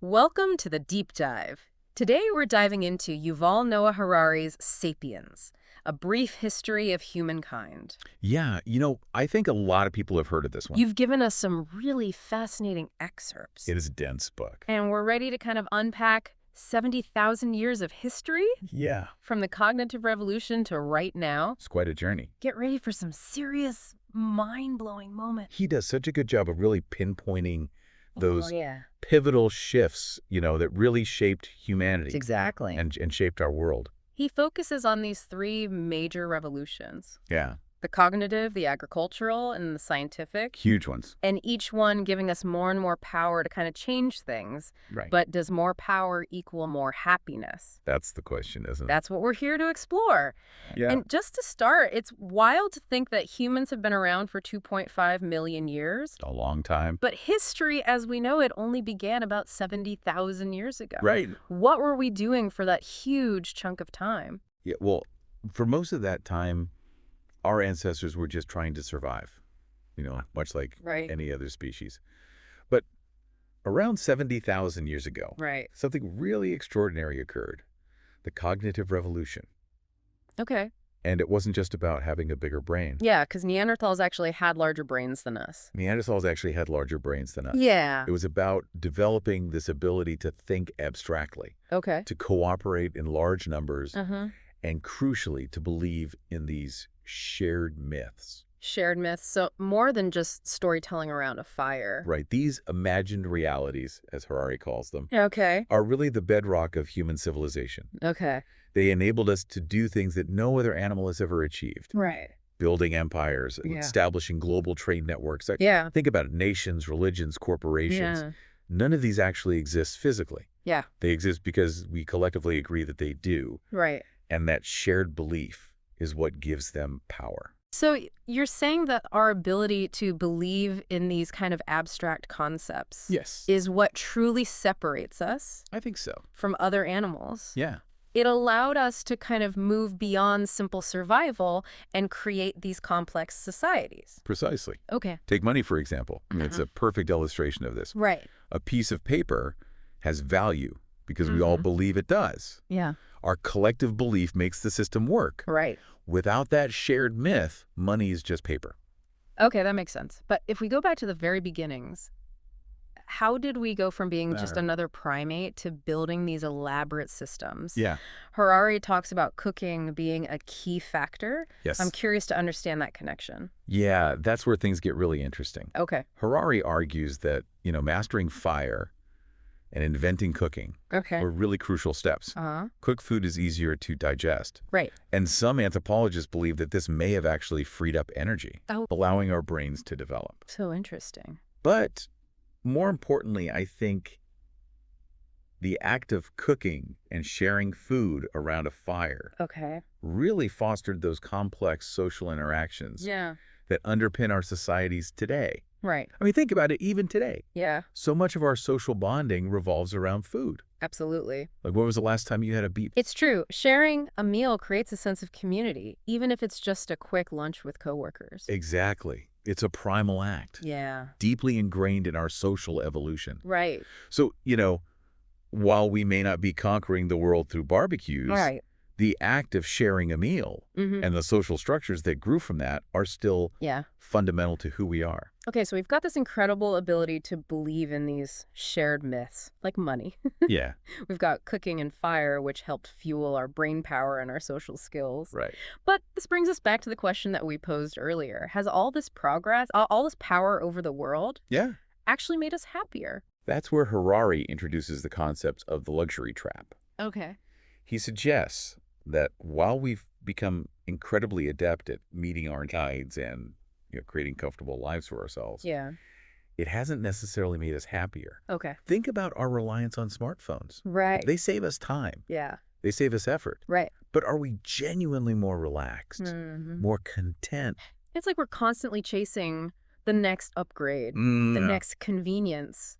Welcome to the Deep Dive. Today we're diving into Yuval Noah Harari's Sapiens, a brief history of humankind. Yeah, I think a lot of people have heard of this one. You've given us some really fascinating excerpts, It is a dense book. and we're ready to kind of unpack 70,000 years of history Yeah. from the cognitive revolution to right now. It's quite a journey. Get ready for some serious, mind-blowing moments. He does such a good job of really pinpointing those yeah. pivotal shifts, that really shaped humanity Exactly. and shaped our world. He focuses on these three major revolutions: Yeah. the cognitive, the agricultural, and the scientific. Huge ones. And each one giving us more and more power to kind of change things. Right. But does more power equal more happiness? That's the question, isn't it? That's what we're here to explore. Yeah. And just to start, it's wild to think that humans have been around for 2.5 million years. A long time. But history, as we know it, only began about 70,000 years ago. Right. What were we doing for that huge chunk of time? Yeah, well, for most of that time, our ancestors were just trying to survive, much like Right. any other species. But around 70,000 years ago, Right. something really extraordinary occurred, the cognitive revolution. Okay. And it wasn't just about having a bigger brain. Yeah, because Neanderthals actually had larger brains than us. Neanderthals actually had larger brains than us. Yeah. It was about developing this ability to think abstractly, Okay. to cooperate in large numbers, Uh-huh. and crucially, to believe in these shared myths. Shared myths, so more than just storytelling around a fire. Right. These imagined realities, as Harari calls them, Okay. are really the bedrock of human civilization. Okay. They enabled us to do things that no other animal has ever achieved. Right. Building empires, Yeah. establishing global trade networks. Yeah. Think about it, nations, religions, corporations. Yeah. None of these actually exist physically. Yeah. They exist because we collectively agree that they do. Right. And that shared belief is what gives them power. So you're saying that our ability to believe in these kind of abstract concepts Yes. is what truly separates us I think so. from other animals. Yeah. It allowed us to kind of move beyond simple survival and create these complex societies. Precisely. Okay. Take money, for example. I mean, it's a perfect illustration of this. Right. A piece of paper has value because we all believe it does. Yeah. Our collective belief makes the system work. Right. Without that shared myth, money is just paper. Okay, that makes sense. But if we go back to the very beginnings, how did we go from being just another primate to building these elaborate systems? Yeah. Harari talks about cooking being a key factor. Yes. I'm curious to understand that connection. Yeah, that's where things get really interesting. Okay. Harari argues that, mastering fire and inventing cooking Okay. were really crucial steps. Uh-huh. Cooked food is easier to digest. Right. And some anthropologists believe that this may have actually freed up energy, Oh. allowing our brains to develop. So interesting. But more importantly, I think the act of cooking and sharing food around a fire Okay. really fostered those complex social interactions Yeah. that underpin our societies today. Right. I mean, think about it, even today. Yeah. So much of our social bonding revolves around food. Absolutely. Like, when was the last time you had a beef? It's true. Sharing a meal creates a sense of community, even if it's just a quick lunch with coworkers. Exactly. It's a primal act, Yeah. deeply ingrained in our social evolution. Right. So, while we may not be conquering the world through barbecues, Right. the act of sharing a meal Mm-hmm. and the social structures that grew from that are still Yeah. fundamental to who we are. Okay, so we've got this incredible ability to believe in these shared myths, like money. Yeah, We've got cooking and fire, which helped fuel our brain power and our social skills. right. But this brings us back to the question that we posed earlier. Has all this progress, all this power over the world, Yeah. actually made us happier? That's where Harari introduces the concept of the luxury trap. Okay. He suggests that while we've become incredibly adept at meeting our needs and creating comfortable lives for ourselves, Yeah. it hasn't necessarily made us happier. Okay. Think about our reliance on smartphones. Right. They save us time. Yeah. They save us effort. Right. But are we genuinely more relaxed, Mhm. more content? It's like we're constantly chasing the next upgrade, the No. next convenience,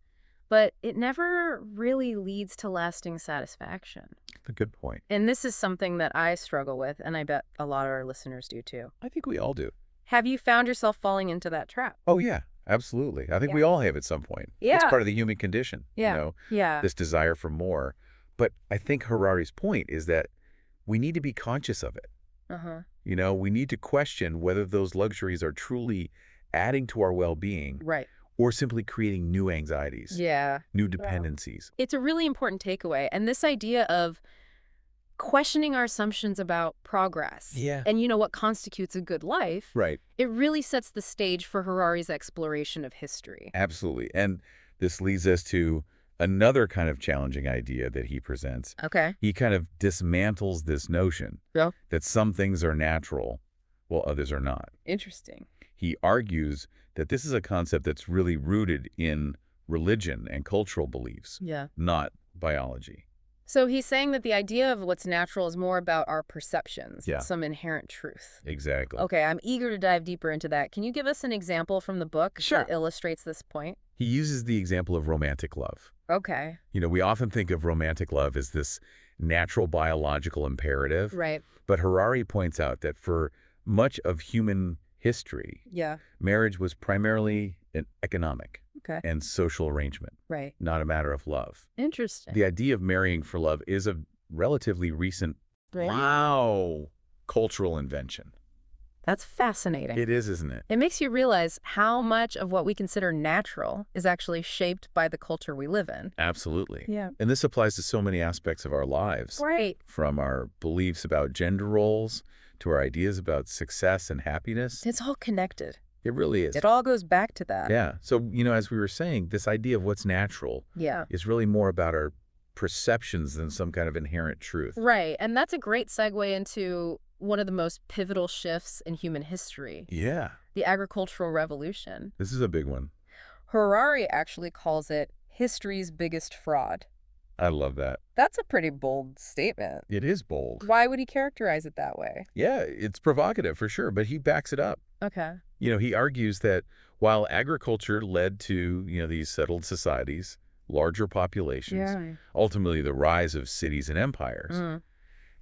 but it never really leads to lasting satisfaction. A good point. And this is something that I struggle with, and I bet a lot of our listeners do too. I think we all do. Have you found yourself falling into that trap? Oh, yeah. Absolutely. I think Yeah. we all have at some point. It's Yeah. part of the human condition, Yeah. Yeah. this desire for more. But I think Harari's point is that we need to be conscious of it. Uh-huh. We need to question whether those luxuries are truly adding to our well-being Right. or simply creating new anxieties, Yeah. new Yeah. dependencies. It's a really important takeaway. And this idea of questioning our assumptions about progress Yeah. and what constitutes a good life, Right. it really sets the stage for Harari's exploration of history. Absolutely. And this leads us to another kind of challenging idea that he presents. Okay. He kind of dismantles this notion Yeah. that some things are natural while others are not. Interesting. He argues that this is a concept that's really rooted in religion and cultural beliefs, Yeah. not biology. So he's saying that the idea of what's natural is more about our perceptions, Yeah. some inherent truth. Exactly. Okay, I'm eager to dive deeper into that. Can you give us an example from the book Sure. that illustrates this point? He uses the example of romantic love. Okay. We often think of romantic love as this natural biological imperative, Right. but Harari points out that for much of human history, Yeah. marriage was primarily an economic Okay. and social arrangement, Right. not a matter of love. Interesting. The idea of marrying for love is a relatively recent, Right. cultural invention. That's fascinating. It is, isn't it? It makes you realize how much of what we consider natural is actually shaped by the culture we live in. Absolutely. Yeah. And this applies to so many aspects of our lives, Right. from our beliefs about gender roles to our ideas about success and happiness. It's all connected. It really is. It all goes back to that. Yeah. So, as we were saying, this idea of what's natural Yeah. is really more about our perceptions than some kind of inherent truth. Right. And that's a great segue into one of the most pivotal shifts in human history, Yeah. the agricultural revolution. This is a big one. Harari actually calls it history's biggest fraud. I love that. That's a pretty bold statement. It is bold. Why would he characterize it that way? Yeah, it's provocative for sure, but he backs it up. Okay. He argues that while agriculture led to, these settled societies, larger populations, ultimately the rise of cities and empires,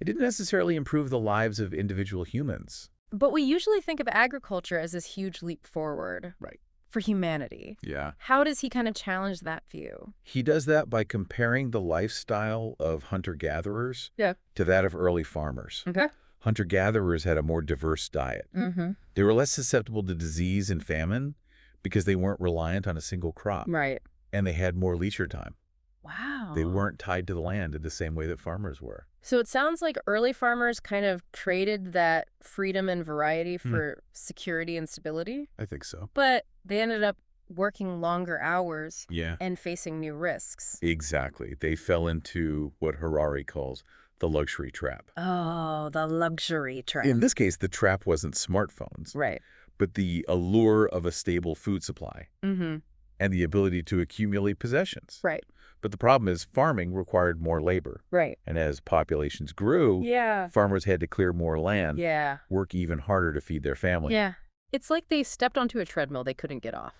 it didn't necessarily improve the lives of individual humans. But we usually think of agriculture as this huge leap forward. Right. For humanity. Yeah. How does he kind of challenge that view? He does that by comparing the lifestyle of hunter-gatherers Yeah. to that of early farmers. Okay. Hunter-gatherers had a more diverse diet. Mm-hmm. They were less susceptible to disease and famine because they weren't reliant on a single crop. Right. And they had more leisure time. Wow. They weren't tied to the land in the same way that farmers were. So it sounds like early farmers kind of traded that freedom and variety for security and stability, I think so. but they ended up working longer hours Yeah. and facing new risks. Exactly. They fell into what Harari calls the luxury trap. Oh, the luxury trap. In this case, the trap wasn't smartphones, Right. but the allure of a stable food supply Mm-hmm. and the ability to accumulate possessions. Right. But the problem is farming required more labor. Right. And as populations grew, Yeah. farmers had to clear more land, Yeah. work even harder to feed their family. Yeah. It's like they stepped onto a treadmill they couldn't get off.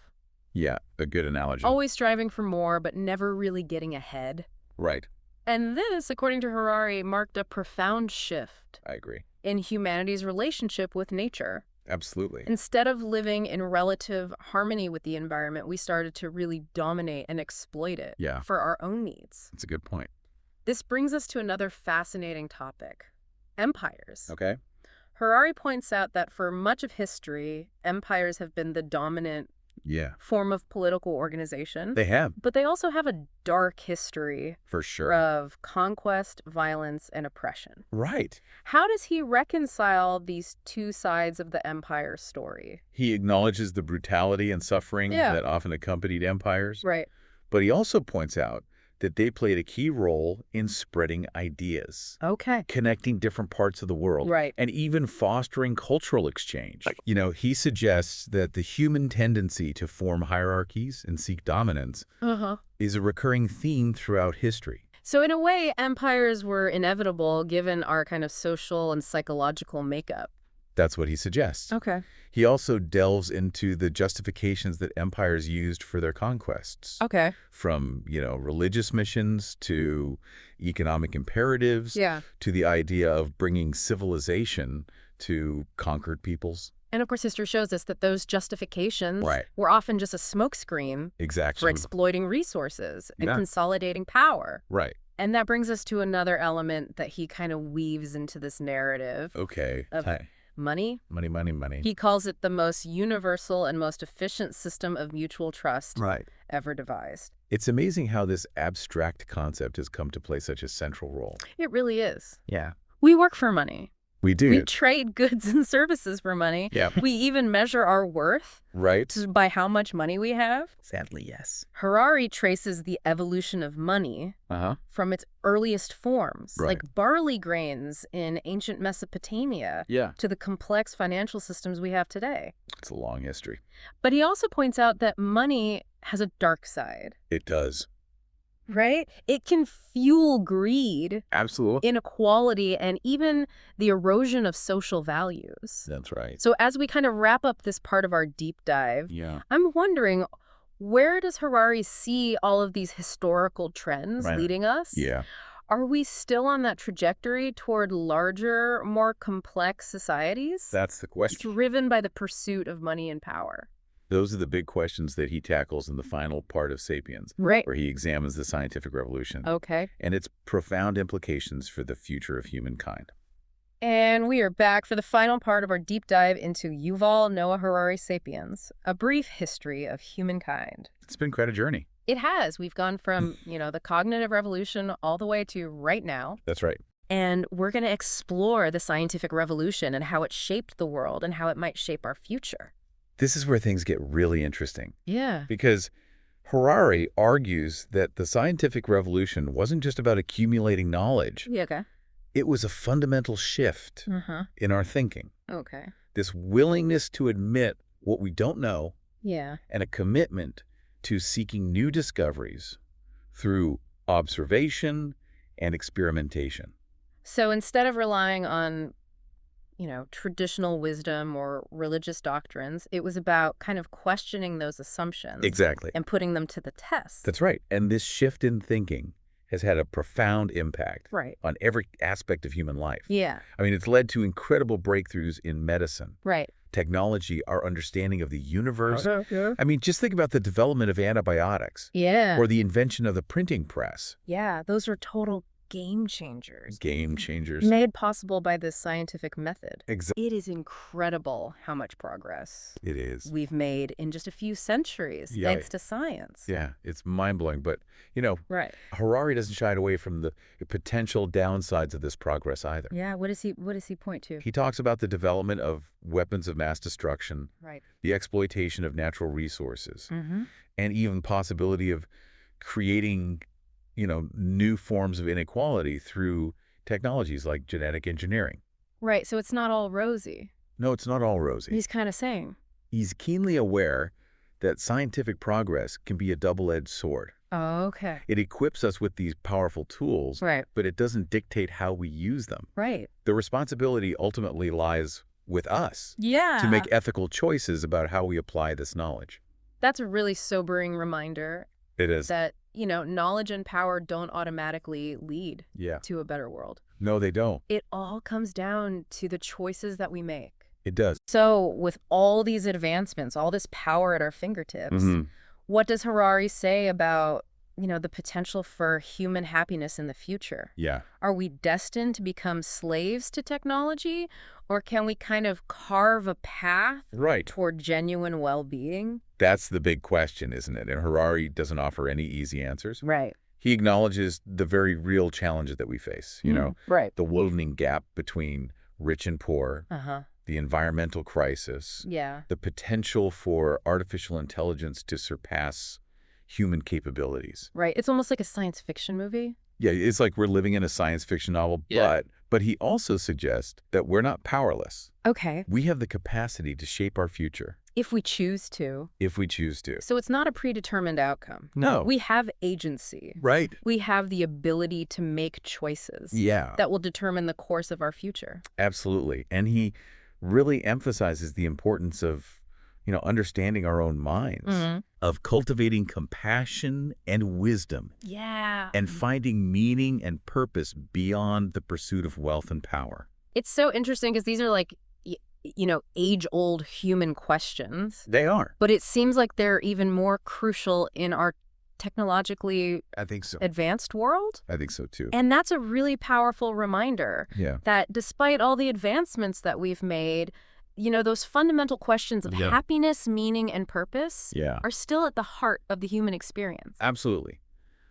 Yeah, a good analogy. Always striving for more, but never really getting ahead. Right. And this, according to Harari, marked a profound shift I agree. in humanity's relationship with nature. Absolutely. Instead of living in relative harmony with the environment, we started to really dominate and exploit it for our own needs. That's a good point. This brings us to another fascinating topic, empires. Okay. Harari points out that for much of history, empires have been the dominant form of political organization. They have. But they also have a dark history For sure. of conquest, violence, and oppression. Right. How does he reconcile these two sides of the empire story? He acknowledges the brutality and suffering that often accompanied empires. Right. But he also points out that they played a key role in spreading ideas, Okay. connecting different parts of the world, Right. and even fostering cultural exchange. He suggests that the human tendency to form hierarchies and seek dominance is a recurring theme throughout history. So in a way, empires were inevitable given our kind of social and psychological makeup. That's what he suggests. Okay. He also delves into the justifications that empires used for their conquests. Okay. From, religious missions to economic imperatives Yeah. to the idea of bringing civilization to conquered peoples. And of course, history shows us that those justifications Right. were often just a smokescreen for Exactly. exploiting resources and Yeah. consolidating power. Right. And that brings us to another element that he kind of weaves into this narrative Okay. of money. Money, money, money. He calls it the most universal and most efficient system of mutual trust ever devised. It's amazing how this abstract concept has come to play such a central role. It really is. Yeah. We work for money. We do. We trade goods and services for money. Yeah. We even measure our worth Right. by how much money we have. Sadly, yes. Harari traces the evolution of money from its earliest forms, like barley grains in ancient Mesopotamia, to the complex financial systems we have today. It's a long history. But he also points out that money has a dark side. It does. Right? It can fuel greed, Absolutely. inequality, and even the erosion of social values. That's right. So as we kind of wrap up this part of our deep dive, I'm wondering, where does Harari see all of these historical trends leading us? Yeah. Are we still on that trajectory toward larger, more complex societies? That's the question. Driven by the pursuit of money and power. Those are the big questions that he tackles in the final part of Sapiens, right, where he examines the scientific revolution and its profound implications for the future of humankind. And we are back for the final part of our deep dive into Yuval Noah Harari's Sapiens, a brief history of humankind. It's been quite a journey. It has. We've gone from, the cognitive revolution all the way to right now. That's right. And we're going to explore the scientific revolution and how it shaped the world and how it might shape our future. This is where things get really interesting. Yeah. Because Harari argues that the scientific revolution wasn't just about accumulating knowledge. Yeah, okay. It was a fundamental shift in our thinking. Okay. This willingness to admit what we don't know and a commitment to seeking new discoveries through observation and experimentation. So instead of relying on traditional wisdom or religious doctrines, it was about kind of questioning those assumptions. Exactly. And putting them to the test. That's right. And this shift in thinking has had a profound impact on every aspect of human life. Yeah. I mean, it's led to incredible breakthroughs in medicine. Right. Technology, our understanding of the universe. Yeah. I mean, just think about the development of antibiotics. Yeah. Or the invention of the printing press. Yeah, those were total game changers. Game changers. Made possible by this scientific method. Exactly. It is incredible how much progress it is we've made in just a few centuries, thanks to science. Yeah, it's mind-blowing. But, right. Harari doesn't shy away from the potential downsides of this progress either. Yeah, what does he point to? He talks about the development of weapons of mass destruction, the exploitation of natural resources, and even possibility of creating new forms of inequality through technologies like genetic engineering. Right, so it's not all rosy. No, it's not all rosy. He's kind of saying. He's keenly aware that scientific progress can be a double-edged sword. Oh, okay. It equips us with these powerful tools, but it doesn't dictate how we use them. Right. The responsibility ultimately lies with us to make ethical choices about how we apply this knowledge. That's a really sobering reminder. It is. That knowledge and power don't automatically lead to a better world. No, they don't. It all comes down to the choices that we make. It does. So with all these advancements, all this power at our fingertips, what does Harari say about, the potential for human happiness in the future? Yeah. Are we destined to become slaves to technology, or can we kind of carve a path toward genuine well-being? That's the big question, isn't it? And Harari doesn't offer any easy answers. Right. He acknowledges the very real challenges that we face, the widening gap between rich and poor, the environmental crisis, the potential for artificial intelligence to surpass human capabilities. Right. It's almost like a science fiction movie. Yeah, it's like we're living in a science fiction novel, but he also suggests that we're not powerless. Okay. We have the capacity to shape our future. If we choose to. If we choose to. So it's not a predetermined outcome. No. We have agency. Right. We have the ability to make choices. Yeah. That will determine the course of our future. Absolutely. And he really emphasizes the importance of understanding our own minds, of cultivating compassion and wisdom. Yeah. And finding meaning and purpose beyond the pursuit of wealth and power. It's so interesting because these are like age-old human questions. They are. But it seems like they're even more crucial in our technologically I think so. advanced world. I think so, too. And that's a really powerful reminder that despite all the advancements that we've made, those fundamental questions of happiness, meaning, and purpose are still at the heart of the human experience. Absolutely.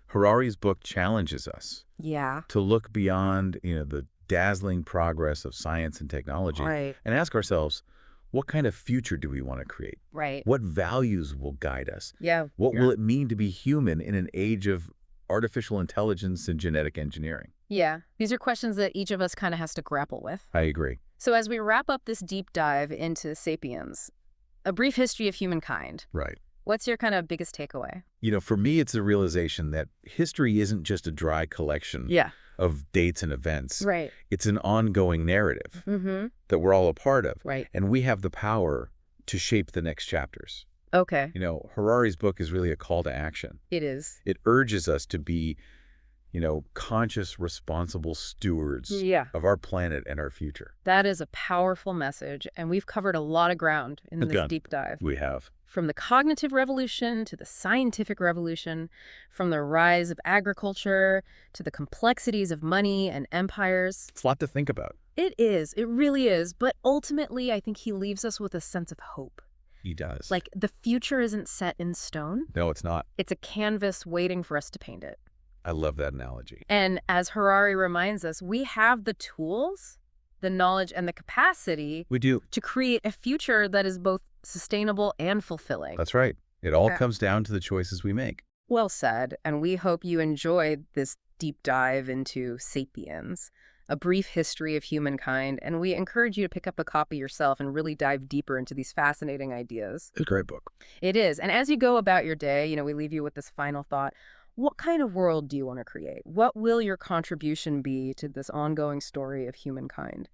Harari's book challenges us to look beyond, the dazzling progress of science and technology and ask ourselves, what kind of future do we want to create? Right. What values will guide us? Yeah. What will it mean to be human in an age of artificial intelligence and genetic engineering? Yeah. These are questions that each of us kind of has to grapple with. I agree. So as we wrap up this deep dive into Sapiens, a brief history of humankind. Right. What's your kind of biggest takeaway? For me, it's a realization that history isn't just a dry collection of dates and events. Right. It's an ongoing narrative that we're all a part of. Right. And we have the power to shape the next chapters. Okay. Harari's book is really a call to action. It is. It urges us to be, conscious, responsible stewards of our planet and our future. That is a powerful message, and we've covered a lot of ground in this deep dive. We have. From the cognitive revolution to the scientific revolution, from the rise of agriculture to the complexities of money and empires. It's a lot to think about. It is. It really is. But ultimately, I think he leaves us with a sense of hope. He does. Like, the future isn't set in stone. No, it's not. It's a canvas waiting for us to paint it. I love that analogy. And as Harari reminds us, we have the tools, the knowledge, and the capacity to create a future that is both sustainable and fulfilling. That's right. It all comes down to the choices we make. Well said. And we hope you enjoyed this deep dive into Sapiens, a brief history of humankind. And we encourage you to pick up a copy yourself and really dive deeper into these fascinating ideas. It's a great book. It is. And as you go about your day, we leave you with this final thought. What kind of world do you want to create? What will your contribution be to this ongoing story of humankind?